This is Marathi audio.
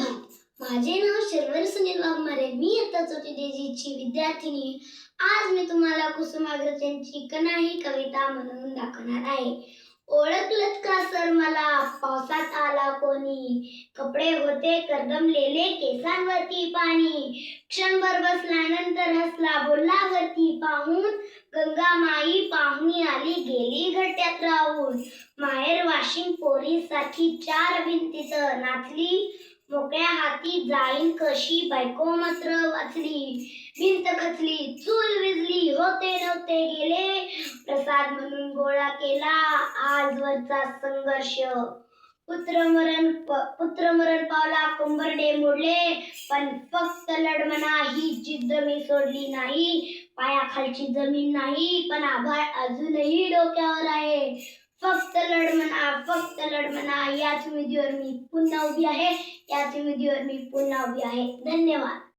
सुप्रभात. माझे नाव शर्वरी सुनील वाघमारे. मी इयत्ता चौथी ची विद्यार्थिनी. आज मी तुम्हाला कुसुमाग्रज यांची कणा ही कविता म्हणून दाखवणार आहे. ओळखलत का सर मला, पावसात आला कोणी, कपडे होते करदमलेले, केसांवरती पाणी, क्षणभर बसल्यानंतर हसला, बोलला वरती पाहून, गंगामाई पाहुणी आली, गेली घट्ट्यात राहून. माहेर वाशिम पोरीसाठी चार भिंतीत नाचली, मोकळ्या हाती जाईन कशी, बायको मात्र वाचली. भिंत खचली, चूल विझली, होते नव्हते गेले, प्रसाद म्हणून गोळा केला आजवरचा संघर्ष. पुत्रमरण पावला, कंबरडे मोडले, पण फक्त लढमना ही जिद्द मी सोडली नाही. पायाखालची जमीन नाही, पण आभाळ अजूनही डोक्यावर आहे. फक्त लढमना, याच विधीवर मी पुन्हा उभी आहे, याच विधीवर मी पुन्हा उभी आहे. धन्यवाद.